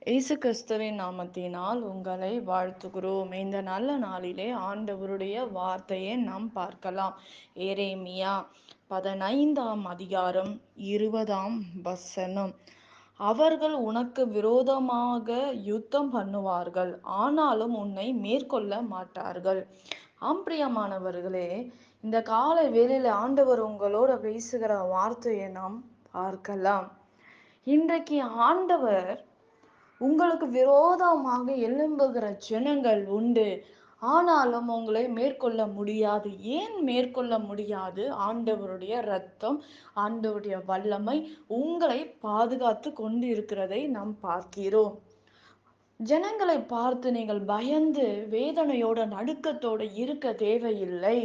இயேசு கிறிஸ்துவின் நாமத்தினால் உங்களை வாழ்த்துகிறோம். இந்த நல்ல நாளிலே ஆண்டவருடைய வார்த்தையை நாம் பார்க்கலாம். எரேமியா 15ஆம் அதிகாரம் 20ஆம் வசனம். அவர்கள் உனக்கு விரோதமாக யுத்தம் பண்ணுவார்கள், ஆனாலும் உன்னை மேற்கொள்ள மாட்டார்கள். பிரியமானவர்களே, இந்த காலை வேளையில ஆண்டவர் உங்களோட பேசுகிற வார்த்தையை நாம் பார்க்கலாம். இன்றைக்கு ஆண்டவர் உங்களுக்கு விரோதமாக எழும்புகிற ஜனங்கள் உண்டு, ஆனாலும் உங்களை மேற்கொள்ள முடியாது. ஏன் மேற்கொள்ள முடியாது? ஆண்டவருடைய இரத்தம், ஆண்டவருடைய வல்லமை உங்களை பாதுகாத்து கொண்டு இருக்கிறதை நாம் பார்க்கிறோம். ஜனங்களை பார்த்து நீங்கள் பயந்து வேதனையோட நடுக்கத்தோட இருக்க தேவையில்லை.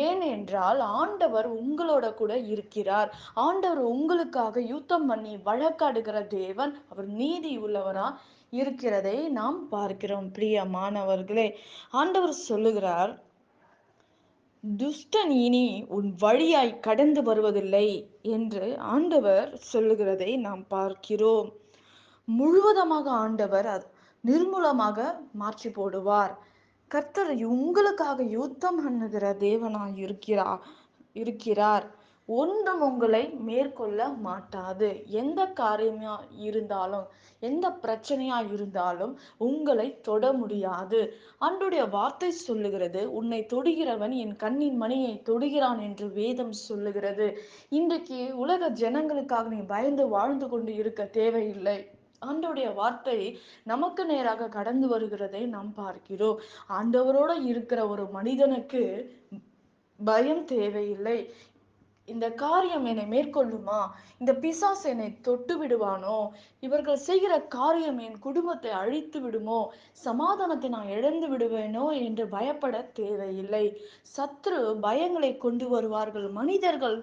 ஏனென்றால் ஆண்டவர் உங்களோட கூட இருக்கிறார். ஆண்டவர் உங்களுக்காக யுத்தம் பண்ணி வழக்காடுகிற தேவன். அவர் நீதி உள்ளவரா இருக்கிறதை நாம் பார்க்கிறோம். பிரியமானவர்களே, ஆண்டவர் சொல்லுகிறார், துஷ்டன் இனி உன் வழியாய் கடந்து வருவதில்லை என்று ஆண்டவர் சொல்லுகிறதை நாம் பார்க்கிறோம். முழுவதமாக ஆண்டவர் நிர்மூலமாக மாற்றி போடுவார். கர்த்தர் உங்களுக்காக யுத்தம் பண்ணுகிற தேவனாய் இருக்கிறார். ஒன்றும் உங்களை மேற்கொள்ள மாட்டாது. எந்த காரியமா இருந்தாலும், எந்த பிரச்சனையா இருந்தாலும் உங்களை தொட முடியாது. ஆண்டவருடைய வார்த்தை சொல்லுகிறது, உன்னை தொடுகிறவன் என் கண்ணின் மணியை தொடுகிறான் என்று வேதம் சொல்லுகிறது. இன்றைக்கு உலக ஜனங்களுக்காக நீ பயந்து வாழ்ந்து கொண்டு இருக்க தேவையில்லை. ஆண்டவருடைய வார்த்தை நமக்கு நேராக கடந்து வருகிறதை நாம் பார்க்கிறோம். ஆண்டவரோட இருக்கிற ஒரு மனிதனுக்கு பயம் தேவையில்லை. இந்த காரியம் என்னை மேற்கொள்ளுமா? இந்த பிசாசு என்னை தொட்டு விடுவானோ? இவர்கள் செய்கிற காரியம் என் குடும்பத்தை அழித்து விடுமோ? சமாதானத்தை நான் இழந்து விடுவேனோ என்று பயப்பட தேவையில்லை. சத்ரு பயங்களை கொண்டு வருவார்கள். மனிதர்கள்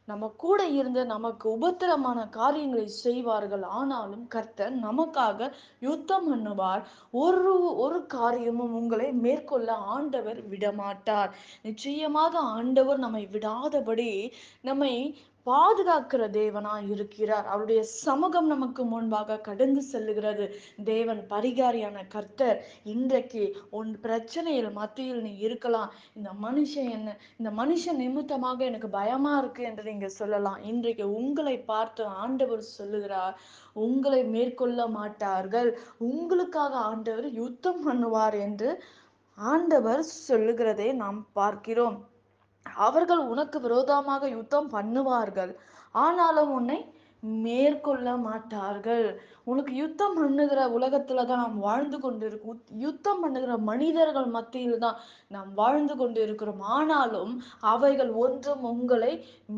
நம்ம கூட இருந்து நமக்கு உபத்திரமான காரியங்களை செய்வார்கள். ஆனாலும் கர்த்தர் நமக்காக யுத்தம் பண்ணுவார். ஒரு ஒரு காரியமும் உங்களை மேற்கொள்ள ஆண்டவர் விடமாட்டார். நிச்சயமாக ஆண்டவர் நம்மை விடாதபடி நம்மை பாதுகாக்கிற தேவனா இருக்கிறார். அவருடைய சமூகம் நமக்கு முன்பாக கடந்து செல்லுகிறது. தேவன் பரிகாரியான கர்த்தர். இன்றைக்கு உன் பிரச்சனையில் மத்தியில் நீ இருக்கலாம். இந்த மனுஷன் நிமித்தமாக எனக்கு பயமா இருக்கு என்று நீங்க சொல்லலாம். இன்றைக்கு உங்களை பார்த்து ஆண்டவர் சொல்லுகிறார், உங்களை மேற்கொள்ள மாட்டார்கள், உங்களுக்காக ஆண்டவர் யுத்தம் பண்ணுவார் என்று ஆண்டவர் சொல்லுகிறதை நாம் பார்க்கிறோம். அவர்கள் உனக்கு விரோதமாக யுத்தம் பண்ணுவார்கள், ஆனாலும் உன்னை மேற்கொள்ள மாட்டார்கள். உனக்கு யுத்தம் பண்ணுகிற உலகத்துலதான் நாம் வாழ்ந்து கொண்டிருக்கோம். யுத்தம் பண்ணுகிற மனிதர்கள் மத்தியில் தான் நாம் வாழ்ந்து கொண்டிருக்கிறோம். ஆனாலும் அவைகள் ஒன்றும் உங்களை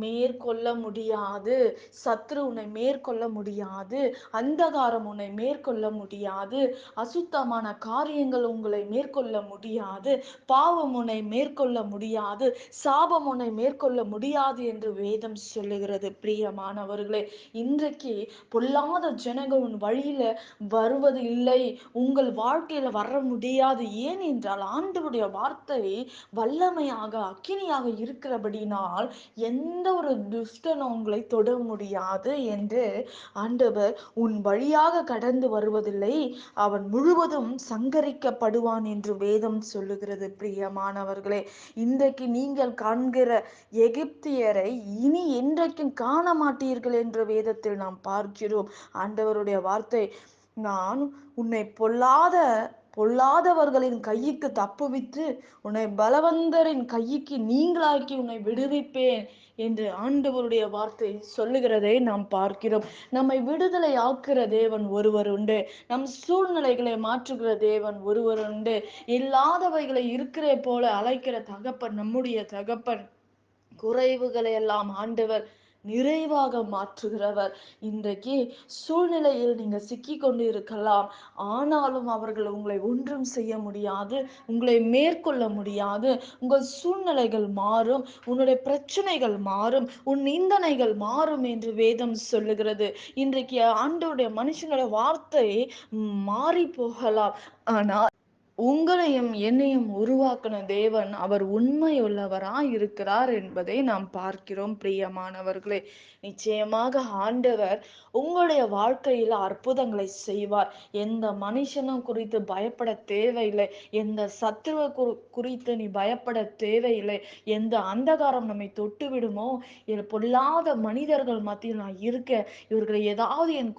மேற்கொள்ள முடியாது. சத்ரு உன்னை மேற்கொள்ள முடியாது. அந்தகாரம் உன்னை மேற்கொள்ள முடியாது. அசுத்தமான காரியங்கள் உங்களை மேற்கொள்ள முடியாது. பாவம் உன்னை மேற்கொள்ள முடியாது. சாபம் உன்னை மேற்கொள்ள முடியாது என்று வேதம் சொல்லுகிறது. பிரியமானவர்களே, இன்றைக்கு பொல்லாத ஜனங்கள் உன் வழியில வருவது இல்லை, உங்கள் வாழ்க்கையில வர முடியாது. ஏன் என்றால் ஆண்டவருடைய வார்த்தை வல்லமையாக அக்கினியாக இருக்கிறபடினால் எந்த ஒரு துஷ்டனும் உங்களை தொட முடியாது என்று ஆண்டவர் உன் வழியாக கடந்து வருவதில்லை, அவன் முழுவதும் சங்கரிக்கப்படுவான் என்று வேதம் சொல்லுகிறது. பிரியமானவர்களே, இன்றைக்கு நீங்கள் காண்கிற எகிப்தியரை இனி என்றைக்கும் காண மாட்டீர்கள் என்று வேதத்தில் நாம் பார்க்கிறோம். ஆண்டவருடைய வார்த்தை, நான் உன்னை பொல்லாதவர்களின் கைக்கு தப்புவித்து உன்னை பலவந்தரின் கைக்கு நீங்களாக்கி உன்னை விடுவிப்பேன் என்று ஆண்டவருடைய வார்த்தை சொல்லுகிறதை நாம் பார்க்கிறோம். நம்மை விடுதலை ஆக்குற தேவன் ஒருவர் உண்டு. நம் சூழ்நிலைகளை மாற்றுகிற தேவன் ஒருவர் உண்டு. இல்லாதவைகளை இருக்கிற போல அழைக்கிற தகப்பன் நம்முடைய தகப்பன். குறைவுகளை எல்லாம் ஆண்டவர் நிறைவாக மாற்றுகிறவர். இன்றைக்கு சூழ்நிலையில் நீங்க சிக்கி கொண்டு இருக்கலாம், ஆனாலும் அவர்கள் உங்களை ஒன்றும் செய்ய முடியாது, உங்களை மேற்கொள்ள முடியாது. உங்கள் சூழ்நிலைகள் மாறும், உன்னுடைய பிரச்சனைகள் மாறும், உன் நிந்தனைகள் மாறும் என்று வேதம் சொல்லுகிறது. இன்றைக்கு ஆண்டவருடைய மனுஷங்களோட வார்த்தை மாறி போகலாம், ஆனால் உங்களையும் என்னையும் உருவாக்கின தேவன் அவர் உண்மையுள்ளவராய் இருக்கிறார் என்பதை நாம் பார்க்கிறோம் பிரியமானவர்களே. நிச்சயமாக ஆண்டவர் உங்களுடைய வாழ்க்கையில அற்புதங்களை செய்வார். எந்த மனுஷனும் குறித்து பயப்பட தேவையில்லை. எந்த சத்துருவ குறித்து நீ பயப்பட தேவையில்லை. எந்த அந்தகாரம் நம்மை தொட்டு விடுமோ, பொல்லாத மனிதர்கள் மத்தியில் நான் இருக்கேன், இவர்கள் ஏதாவது என்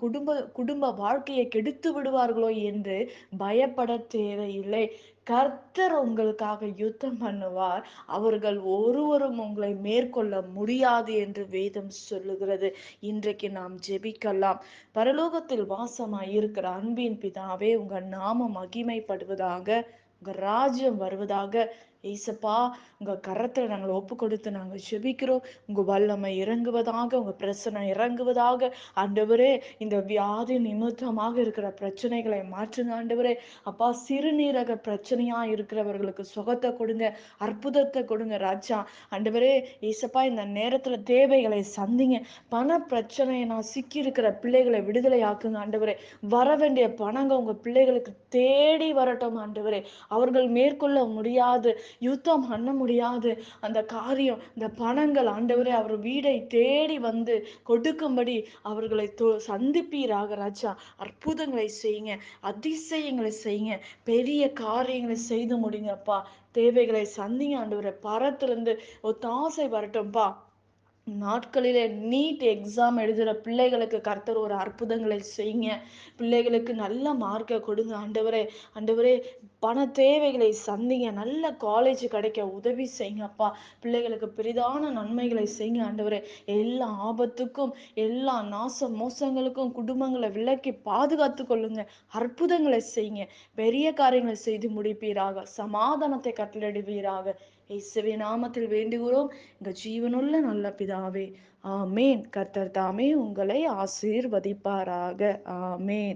குடும்ப வாழ்க்கையை கெடுத்து விடுவார்களோ என்று பயப்பட தேவையில்லை. கர்த்தர் உங்களுக்காக யுத்தம் பண்ணுவார். அவர்கள் ஒருவரும் உங்களை மேற்கொள்ள முடியாது என்று வேதம் சொல்லுகிறது. இன்றைக்கு நாம் ஜெபிக்கலாம். பரலோகத்தில் வாசமாய் இருக்கிற அன்பின் பிதாவே, உங்க நாமம் மகிமைப்படுவதாக, உங்க ராஜ்யம் வருவதாக. ஏசப்பா, உங்க கரத்துல நாங்கள் ஒப்பு கொடுத்து நாங்கள் ஜெபிக்கிறோம். உங்க வல்லமை இறங்குவதாக, உங்க பிரசனம் இறங்குவதாக. ஆண்டவரே, இந்த வியாதி நிமித்தமாக இருக்கிற பிரச்சனைகளை மாற்றுங்க ஆண்டவரே. அப்பா, சிறுநீரக பிரச்சனையா இருக்கிறவர்களுக்கு சுகத்தை கொடுங்க, அற்புதத்தை கொடுங்க ராஜா. ஆண்டவரே, ஏசப்பா, இந்த நேரத்துல தேவைகளை சந்திங்க. பண பிரச்சனையை நான் சிக்கி இருக்கிற பிள்ளைகளை விடுதலை ஆக்குங்க ஆண்டவரே. வர வேண்டிய பணங்க உங்க பிள்ளைகளுக்கு தேடி வரட்டும் ஆண்டவரே. அவர்கள் மேற்கொள்ள முடியாது, யுத்தம் பண்ண முடியாது அந்த காரியம், இந்த பணங்கள் ஆண்டவரே அவர் வீடை தேடி வந்து கொடுக்கும்படி அவர்களை சந்திப்பீராக ராஜா. அற்புதங்களை செய்யுங்க, அதிசயங்களை செய்யுங்க, பெரிய காரியங்களை செய்து முடிங்கப்பா. தேவைகளை சந்திங்க ஆண்டவரே. பரத்திலிருந்து ஒத்தாசை வரட்டும்பா. நாட்களிலே நீட் எக்ஸாம் எழுதுற பிள்ளைகளுக்கு கர்த்தர் ஒரு அற்புதங்களை செய்யுங்க. பிள்ளைகளுக்கு நல்ல மார்க்கை கொடுங்க ஆண்டவரே. ஆண்டவரே, பண தேவைகளை சந்திங்க. நல்ல காலேஜ் கிடைக்க உதவி செய்யுங்க அப்பா. பிள்ளைகளுக்கு பெரிதான நன்மைகளை செய்யுங்க ஆண்டவரே. எல்லா ஆபத்துக்கும், எல்லா நாச மோசங்களுக்கும் குடும்பங்களை விலக்கி பாதுகாத்து கொள்ளுங்க. அற்புதங்களை செய்யுங்க. பெரிய காரியங்களை செய்து முடிப்பீராக. சமாதானத்தை கட்டளையிடுவீராக. இயேசுவின் நாமத்தில் வேண்டுகிறோம் எங்கள் ஜீவனுள்ள நல்ல பிதாவே. ஆமேன். கர்த்தர் தாமே உங்களை ஆசீர்வதிப்பாராக. ஆமேன்.